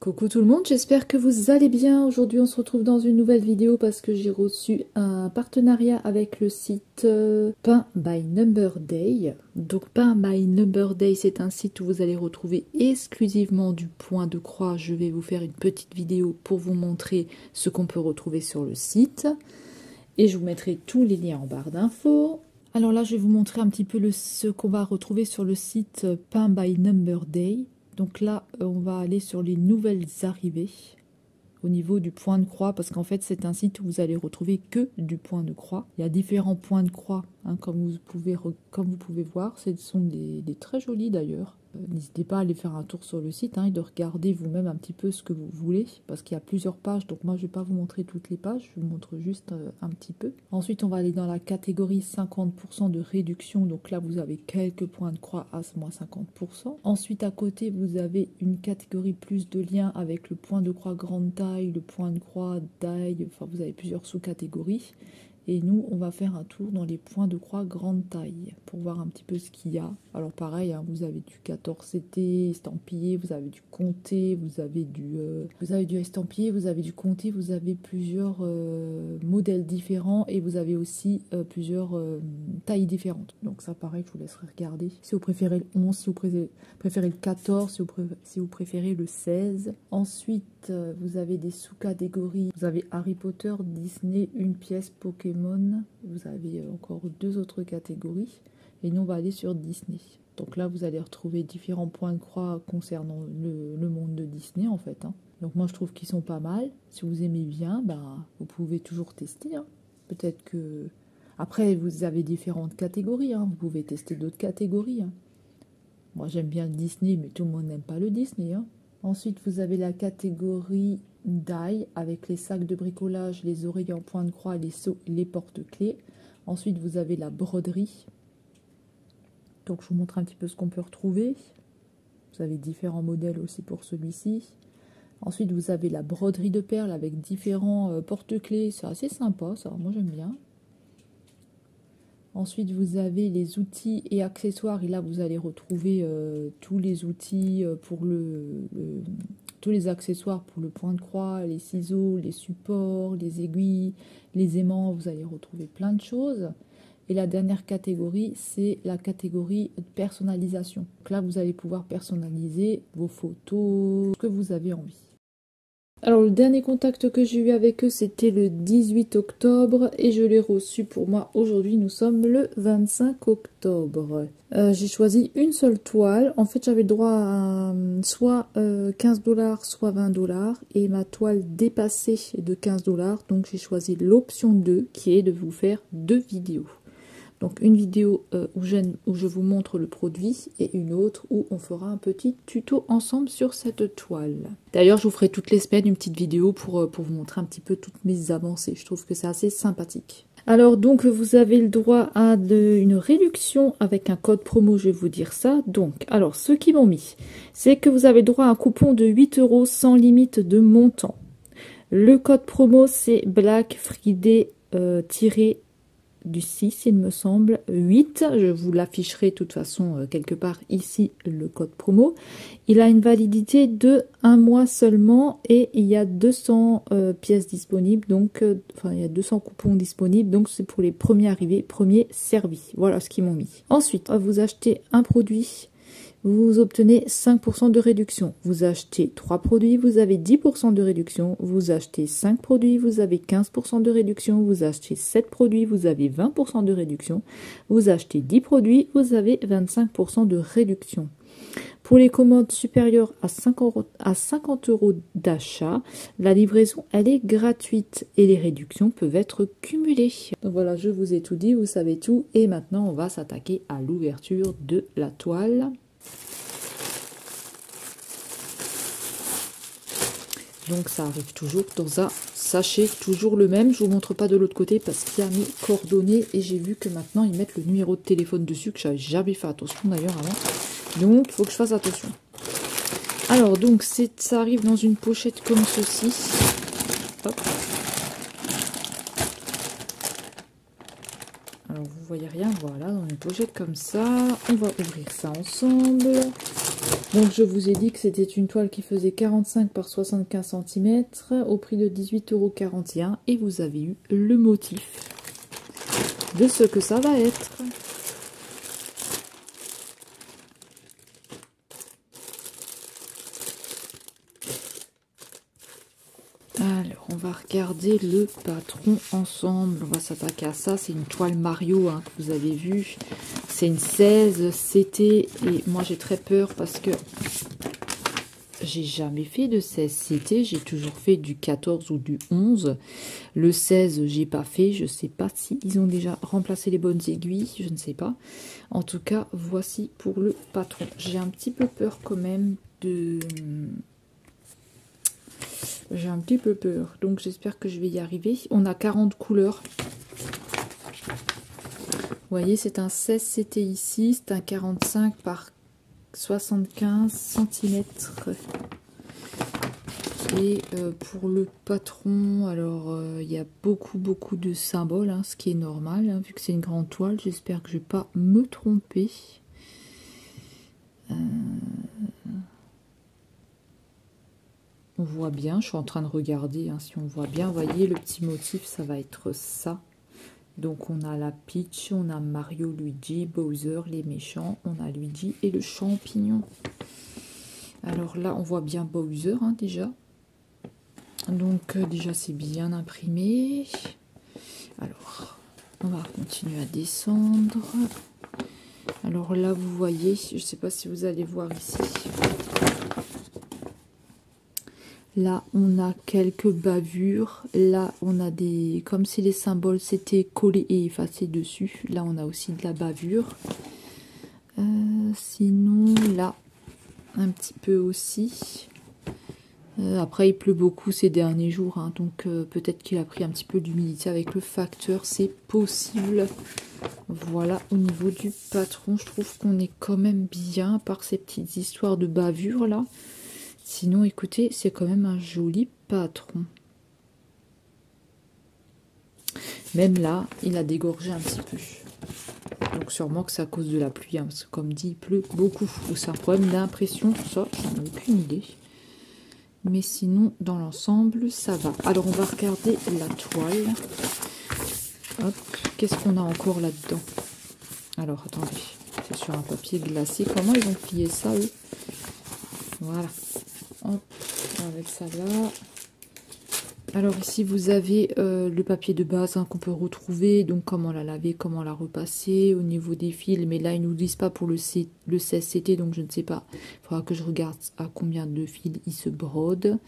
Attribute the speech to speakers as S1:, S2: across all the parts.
S1: Coucou tout le monde, j'espère que vous allez bien. Aujourd'hui on se retrouve dans une nouvelle vidéo parce que j'ai reçu un partenariat avec le site Pain by Number Day. Donc Pain by Number Day, c'est un site où vous allez retrouver exclusivement du point de croix. Je vais vous faire une petite vidéo pour vous montrer ce qu'on peut retrouver sur le site. Et je vous mettrai tous les liens en barre d'infos. Alors là je vais vous montrer un petit peu ce qu'on va retrouver sur le site Pain by Number Day. Donc là, on va aller sur les nouvelles arrivées au niveau du point de croix, parce qu'en fait, c'est un site où vous allez retrouver que du point de croix. Il y a différents points de croix, hein, comme vous pouvez voir. Ce sont des très jolis d'ailleurs. N'hésitez pas à aller faire un tour sur le site et de regarder vous-même un petit peu ce que vous voulez, parce qu'il y a plusieurs pages. Donc moi, je ne vais pas vous montrer toutes les pages, je vous montre juste un petit peu. Ensuite, on va aller dans la catégorie 50% de réduction. Donc là, vous avez quelques points de croix à moins 50%. Ensuite, à côté, vous avez une catégorie plus de liens avec le point de croix grande taille, le point de croix taille. Enfin, vous avez plusieurs sous-catégories. Et nous, on va faire un tour dans les points de croix grande taille pour voir un petit peu ce qu'il y a. Alors pareil, hein, vous avez du 14CT estampillé, vous avez du comté, vous avez du estampillé, vous avez du comté, vous avez plusieurs modèles différents et vous avez aussi plusieurs tailles différentes. Donc ça pareil, je vous laisserai regarder. Si vous préférez le 11, si vous préférez le 14, si vous préférez le 16. Ensuite, vous avez des sous-catégories. Vous avez Harry Potter, Disney, une pièce, Pokémon. Vous avez encore deux autres catégories. Et nous, on va aller sur Disney. Donc là, vous allez retrouver différents points de croix concernant le monde de Disney, en fait. Donc moi, je trouve qu'ils sont pas mal. Si vous aimez bien, vous pouvez toujours tester. Peut-être que... Après, vous avez différentes catégories. Vous pouvez tester d'autres catégories. Moi, j'aime bien le Disney, mais tout le monde n'aime pas le Disney. Ensuite, vous avez la catégorie die avec les sacs de bricolage, les oreillers en point de croix, les seaux, les porte-clés. Ensuite, vous avez la broderie. Donc, je vous montre un petit peu ce qu'on peut retrouver. Vous avez différents modèles aussi pour celui-ci. Ensuite, vous avez la broderie de perles avec différents porte-clés. C'est assez sympa, ça. Moi, j'aime bien. Ensuite, vous avez les outils et accessoires. Et là, vous allez retrouver tous les outils pour tous les accessoires pour le point de croix, les ciseaux, les supports, les aiguilles, les aimants. Vous allez retrouver plein de choses. Et la dernière catégorie, c'est la catégorie personnalisation. Donc là, vous allez pouvoir personnaliser vos photos, ce que vous avez envie. Alors le dernier contact que j'ai eu avec eux, c'était le 18 octobre et je l'ai reçu pour moi aujourd'hui. Nous sommes le 25 octobre. J'ai choisi une seule toile. En fait, j'avais le droit à soit 15 $, soit 20 $. Et ma toile dépassait de 15 $. Donc j'ai choisi l'option 2 qui est de vous faire 2 vidéos. Donc une vidéo où je vous montre le produit et une autre où on fera un petit tuto ensemble sur cette toile. D'ailleurs, je vous ferai toutes les semaines une petite vidéo pour vous montrer un petit peu toutes mes avancées. Je trouve que c'est assez sympathique. Alors donc vous avez le droit à une réduction avec un code promo, je vais vous dire ça. Donc, alors ceux qui m'ont mis, c'est que vous avez le droit à un coupon de 8 € sans limite de montant. Le code promo c'est Black Friday du 6, il me semble, 8. Je vous l'afficherai de toute façon quelque part ici, le code promo. Il a une validité de 1 mois seulement et il y a 200 pièces disponibles, donc enfin il y a 200 coupons disponibles, donc c'est pour les premiers arrivés, premiers servis. Voilà ce qu'ils m'ont mis. Ensuite, vous achetez un produit, vous obtenez 5% de réduction. Vous achetez 3 produits, vous avez 10% de réduction. Vous achetez 5 produits, vous avez 15% de réduction. Vous achetez 7 produits, vous avez 20% de réduction. Vous achetez 10 produits, vous avez 25% de réduction. Pour les commandes supérieures à 50 € d'achat, la livraison, elle est gratuite et les réductions peuvent être cumulées. Donc voilà, je vous ai tout dit, vous savez tout. Et maintenant, on va s'attaquer à l'ouverture de la toile. Donc ça arrive toujours dans un sachet, toujours le même. Je vous montre pas de l'autre côté parce qu'il y a mes coordonnées et j'ai vu que maintenant ils mettent le numéro de téléphone dessus, que j'avais jamais fait attention d'ailleurs avant. Donc il faut que je fasse attention. Alors donc ça arrive dans une pochette comme ceci. Hop. Alors vous voyez rien, voilà, dans une pochette comme ça. On va ouvrir ça ensemble. Donc je vous ai dit que c'était une toile qui faisait 45 par 75 cm au prix de 18,41 € et vous avez eu le motif de ce que ça va être. Alors, on va regarder le patron ensemble. On va s'attaquer à ça. C'est une toile Mario hein, que vous avez vu. C'est une 16 CT. Et moi, j'ai très peur parce que j'ai jamais fait de 16 CT. J'ai toujours fait du 14 ou du 11. Le 16, j'ai pas fait. Je sais pas si ils ont déjà remplacé les bonnes aiguilles. Je ne sais pas. En tout cas, voici pour le patron. J'ai un petit peu peur quand même de... J'ai un petit peu peur, donc j'espère que je vais y arriver. On a 40 couleurs. Vous voyez, c'est un 16 CT ici, c'est un 45 par 75 cm. Et pour le patron, alors il y a beaucoup de symboles, hein, ce qui est normal, hein, vu que c'est une grande toile. J'espère que je ne vais pas me tromper. On voit bien, je suis en train de regarder, hein, si on voit bien, vous voyez le petit motif, ça va être ça. Donc on a la Peach, on a Mario, Luigi, Bowser, les méchants, on a Luigi et le champignon. Alors là, on voit bien Bowser hein, déjà. Donc déjà c'est bien imprimé. Alors, on va continuer à descendre. Alors là, vous voyez, je ne sais pas si vous allez voir ici. Là, on a quelques bavures. Là, on a des... Comme si les symboles s'étaient collés et effacés dessus. Là, on a aussi de la bavure. Sinon, là, un petit peu aussi. Après, il pleut beaucoup ces derniers jours. Hein, donc, peut-être qu'il a pris un petit peu d'humidité avec le facteur. C'est possible. Voilà, au niveau du patron, je trouve qu'on est quand même bien. À part ces petites histoires de bavure, là. Sinon, écoutez, c'est quand même un joli patron. Même là, il a dégorgé un petit peu. Donc sûrement que c'est à cause de la pluie, hein, parce que comme dit, il pleut beaucoup. Ou c'est un problème d'impression, ça, j'en ai aucune idée. Mais sinon, dans l'ensemble, ça va. Alors, on va regarder la toile. Hop, qu'est-ce qu'on a encore là-dedans? Alors, attendez, c'est sur un papier glacé. Comment ils ont plié ça, eux? Voilà. Hop, on va mettre ça là. Alors ici vous avez le papier de base hein, qu'on peut retrouver, donc comment la laver, comment la repasser au niveau des fils, mais là ils nous disent pas pour le 16CT, donc je ne sais pas, il faudra que je regarde à combien de fils il se brode,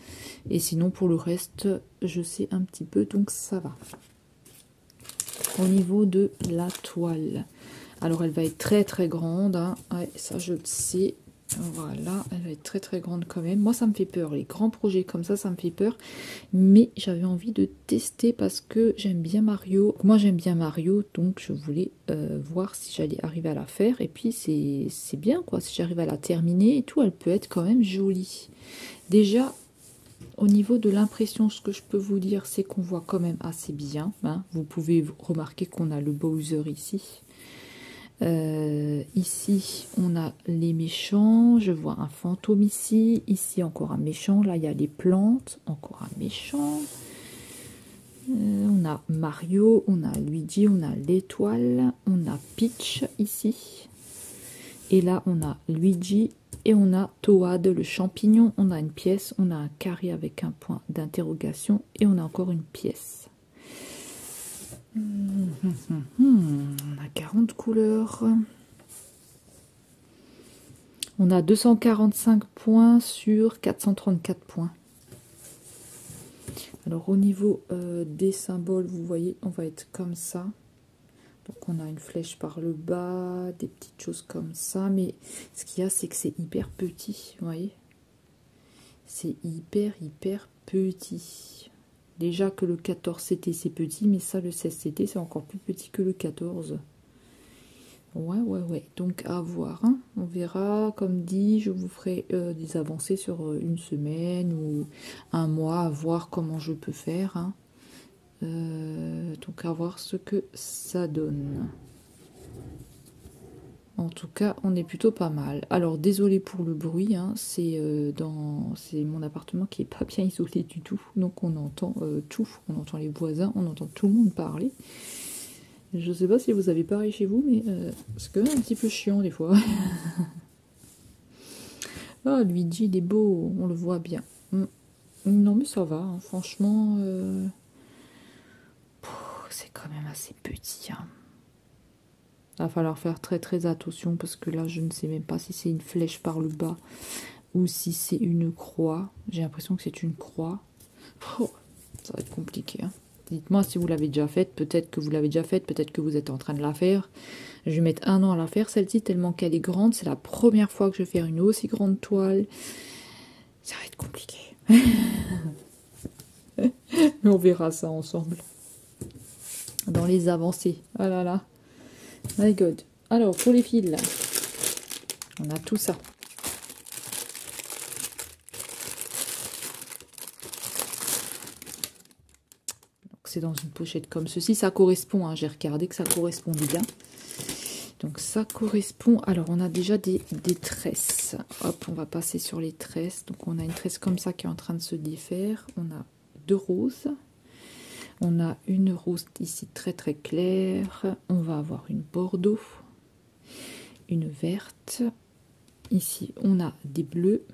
S1: et sinon pour le reste je sais un petit peu, donc ça va. Au niveau de la toile, alors elle va être très grande, hein. Ouais, ça je le sais. Voilà, elle va être très grande quand même. Moi ça me fait peur, les grands projets comme ça me fait peur. Mais j'avais envie de tester parce que j'aime bien Mario. Moi j'aime bien Mario, donc je voulais voir si j'allais arriver à la faire. Et puis c'est bien quoi, si j'arrive à la terminer et tout, elle peut être quand même jolie. Déjà, au niveau de l'impression, ce que je peux vous dire, c'est qu'on voit quand même assez bien. Hein. Vous pouvez remarquer qu'on a le Bowser ici. Ici on a les méchants, je vois un fantôme ici, ici encore un méchant, là il y a les plantes, encore un méchant, on a Mario, on a Luigi, on a l'étoile, on a Peach ici, et là on a Luigi et on a Toad le champignon, on a une pièce, on a un carré avec un point d'interrogation et on a encore une pièce. On a 40 couleurs. On a 245 points sur 434 points. Alors au niveau des symboles, vous voyez, on va être comme ça. Donc on a une flèche par le bas, des petites choses comme ça. Mais ce qu'il y a, c'est que c'est hyper petit, vous voyez. C'est hyper petit. Déjà que le 14CT c'est petit, mais ça le 16CT c'est encore plus petit que le 14. Ouais. Donc à voir. Hein. On verra. Comme dit, je vous ferai des avancées sur une semaine ou un mois à voir comment je peux faire. Hein. Donc à voir ce que ça donne. En tout cas, on est plutôt pas mal. Alors, désolé pour le bruit, hein, c'est mon appartement qui est pas bien isolé du tout. Donc, on entend tout. On entend les voisins, on entend tout le monde parler. Je sais pas si vous avez pareil chez vous, mais c'est quand même un petit peu chiant des fois. Ah, Luigi, il est beau, on le voit bien. Non, mais ça va, hein, franchement, c'est quand même assez petit. Hein. Il va falloir faire très très attention parce que là, je ne sais même pas si c'est une flèche par le bas ou si c'est une croix. J'ai l'impression que c'est une croix. Oh, ça va être compliqué. Hein. Dites-moi si vous l'avez déjà faite. Peut-être que vous l'avez déjà faite. Peut-être que vous êtes en train de la faire. Je vais mettre 1 an à la faire, celle-ci, tellement qu'elle est grande. C'est la première fois que je vais faire une aussi grande toile. Ça va être compliqué. Mais on verra ça ensemble. Dans les avancées. Ah là là. My God. Alors, pour les fils, on a tout ça. C'est dans une pochette comme ceci. Ça correspond, hein, j'ai regardé que ça correspondait bien. Donc ça correspond. Alors on a déjà des tresses. Hop, on va passer sur les tresses. Donc on a une tresse comme ça qui est en train de se défaire. On a 2 roses. On a une rose ici très très claire. On va avoir une bordeaux. Une verte. Ici on a des bleus.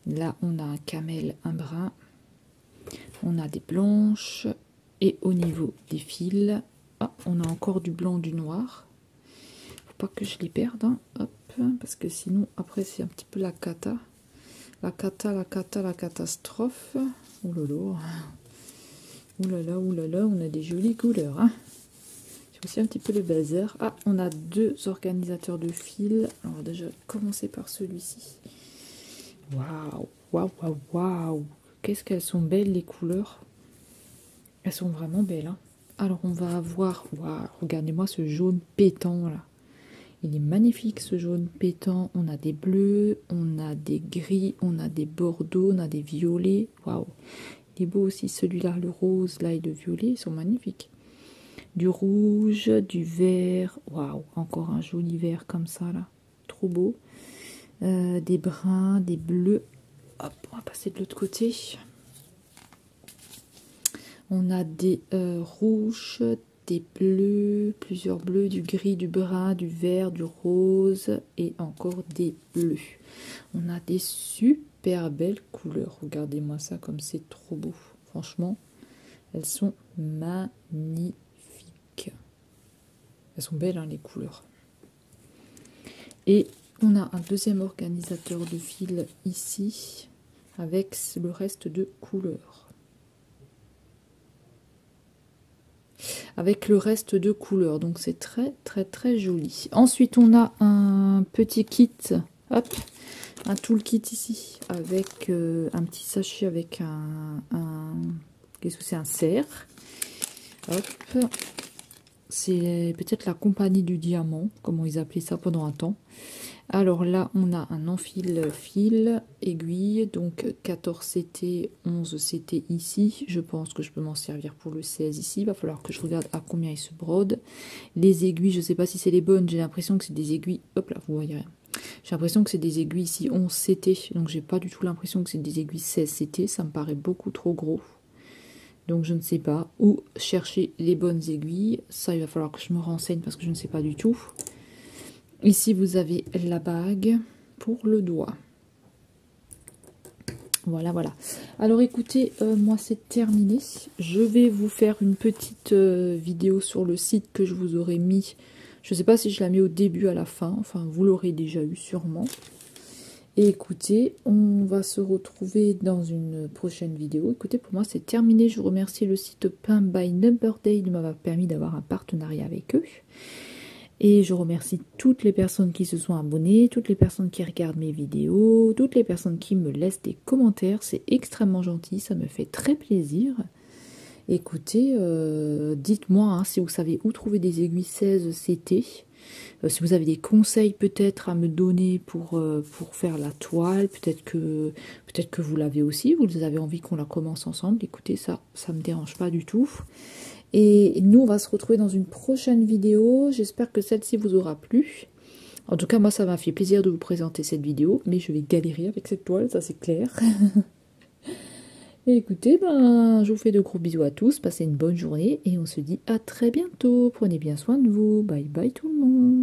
S1: Là on a un camel, un brun. On a des blanches. Et au niveau des fils, on a encore du blanc, du noir. Pas que je les perde, hein. Hop, parce que sinon après c'est un petit peu la cata, la catastrophe. Oh là là, on a des jolies couleurs, hein. C'est aussi un petit peu le bazar. Ah, on a 2 organisateurs de fils. Alors déjà commencer par celui-ci. Waouh, qu'est-ce qu'elles sont belles les couleurs. Elles sont vraiment belles, hein. Alors on va avoir, waouh, regardez-moi ce jaune pétant là. Il est magnifique ce jaune pétant. On a des bleus, on a des gris, on a des bordeaux, on a des violets. Waouh! Il est beau aussi celui-là, le rose là et le violet, ils sont magnifiques. Du rouge, du vert. Waouh! Encore un joli vert comme ça là. Trop beau. Des bruns, des bleus. Hop, on va passer de l'autre côté. On a des rouges, des bleus, plusieurs bleus, du gris, du brun, du vert, du rose et encore des bleus. On a des super belles couleurs. Regardez-moi ça comme c'est trop beau. Franchement, elles sont magnifiques. Elles sont belles, hein, les couleurs. Et on a un deuxième organisateur de fils ici avec le reste de couleurs. Avec le reste de couleurs, donc c'est très très très joli. Ensuite on a un petit kit, hop, un toolkit ici avec un petit sachet avec qu'est-ce que c'est, un cerf. Hop, c'est peut-être la compagnie du diamant, comment ils appelaient ça pendant un temps. Alors là, on a un enfil fil, aiguille, donc 14 CT, 11 CT ici. Je pense que je peux m'en servir pour le 16 ici. Il va falloir que je regarde à combien il se brode. Les aiguilles, je ne sais pas si c'est les bonnes. J'ai l'impression que c'est des aiguilles... Hop là, vous voyez rien. J'ai l'impression que c'est des aiguilles ici 11 CT. Donc j'ai pas du tout l'impression que c'est des aiguilles 16 CT. Ça me paraît beaucoup trop gros. Donc je ne sais pas où chercher les bonnes aiguilles. Ça, il va falloir que je me renseigne parce que je ne sais pas du tout. Ici, vous avez la bague pour le doigt. Voilà, voilà. Alors, écoutez, moi, c'est terminé. Je vais vous faire une petite vidéo sur le site que je vous aurais mis. Je ne sais pas si je la mets au début, à la fin. Enfin, vous l'aurez déjà eu sûrement. Et écoutez, on va se retrouver dans une prochaine vidéo. Écoutez, pour moi, c'est terminé. Je vous remercie le site Paint by Number Day de m'avoir permis d'avoir un partenariat avec eux. Et je remercie toutes les personnes qui se sont abonnées, toutes les personnes qui regardent mes vidéos, toutes les personnes qui me laissent des commentaires. C'est extrêmement gentil, ça me fait très plaisir. Écoutez, dites-moi hein, si vous savez où trouver des aiguilles 16 CT. Si vous avez des conseils peut-être à me donner pour faire la toile, peut-être que vous l'avez aussi, vous avez envie qu'on la commence ensemble. Écoutez, ça me dérange pas du tout. Et nous, on va se retrouver dans une prochaine vidéo. J'espère que celle-ci vous aura plu. En tout cas, moi, ça m'a fait plaisir de vous présenter cette vidéo, mais je vais galérer avec cette toile, ça c'est clair. Et écoutez, ben, je vous fais de gros bisous à tous, passez une bonne journée et on se dit à très bientôt. Prenez bien soin de vous. Bye bye tout le monde.